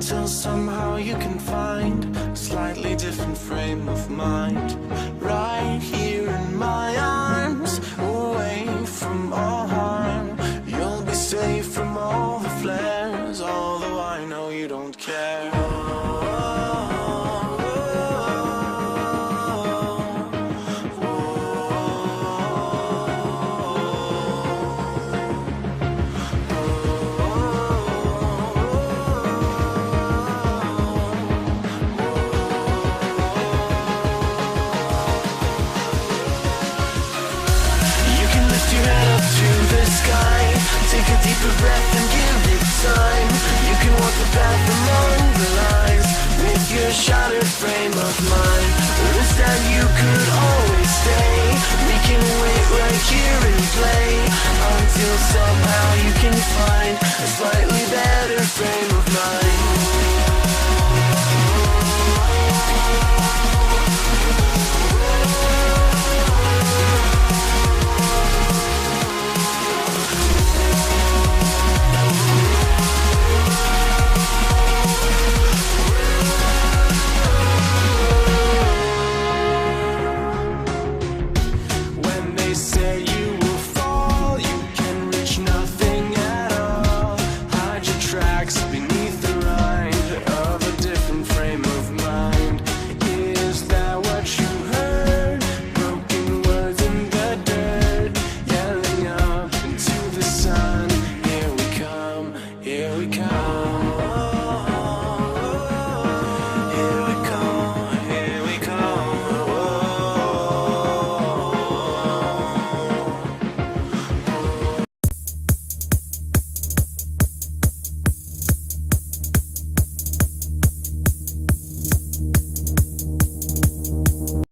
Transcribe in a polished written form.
until somehow you can find a slightly different frame of mind. Right here in my arms, away from all harm. You'll be safe from all the flares, although I know you don't care. Take a deeper breath and give it time. You can walk the path among the lines with your shattered frame of mind. Or instead you could always stay. We can wait right here and play until somehow you can